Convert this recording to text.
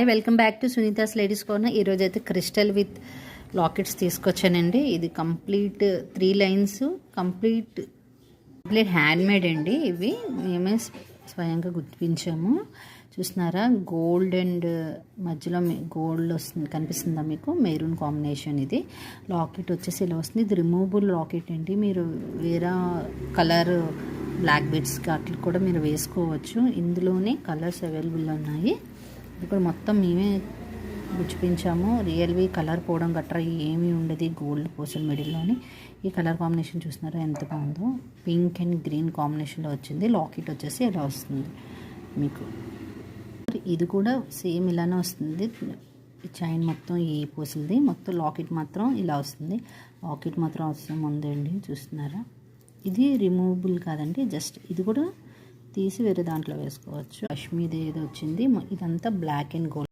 Welcome back to Sunita's ladies corner. ఈరోజు అయితే crystal with lockets తీసుకొచ్చానండి. ఇది complete 3 lines complete hand made అండి. ఇవి మేమే స్వయంగా గుర్తించాము. చూస్తున్నారా, గోల్డ్ అండ్ మధ్యలో గోల్డ్ వస్తుంది, కనిపిస్తుందా మీకు? Maroon combination. ఇది లాకెట్ వచ్చేసి ఇలా వస్తుంది. ఇది రిమూవబుల్ లాకెట్ అండి. మీరు వేరే కలర్ బ్లాక్ బీడ్స్ అట్లా కూడా మీరు వేసుకోవచ్చు. ఇందులోనే కలర్స్ అవైలబుల్ ఉన్నాయి. ఇప్పుడు మొత్తం మేమే గుచ్చిపించాము. రియల్వి కలర్ పోవడం గట్రా ఏమీ ఉండదు. గోల్డ్ పోషన్ మిడిల్లోని ఈ కలర్ కాంబినేషన్ చూస్తున్నారా ఎంత బాగుందో. పింక్ అండ్ గ్రీన్ కాంబినేషన్లో వచ్చింది. లాకెట్ వచ్చేసి ఇలా వస్తుంది మీకు. ఇది కూడా సేమ్ ఇలానే వస్తుంది. చైన్ మొత్తం ఈ పూసలది, మొత్తం లాకెట్ మాత్రం ఇలా వస్తుంది. లాకెట్ మాత్రం అవసరం ఉందండి. చూస్తున్నారా, ఇది రిమూవబుల్ కాదండి, జస్ట్ ఇది కూడా తీసి వేరే దాంట్లో వేసుకోవచ్చు. కాశ్మీర్ ఏదో వచ్చింది. ఇదంతా బ్లాక్ అండ్ గోల్డ్.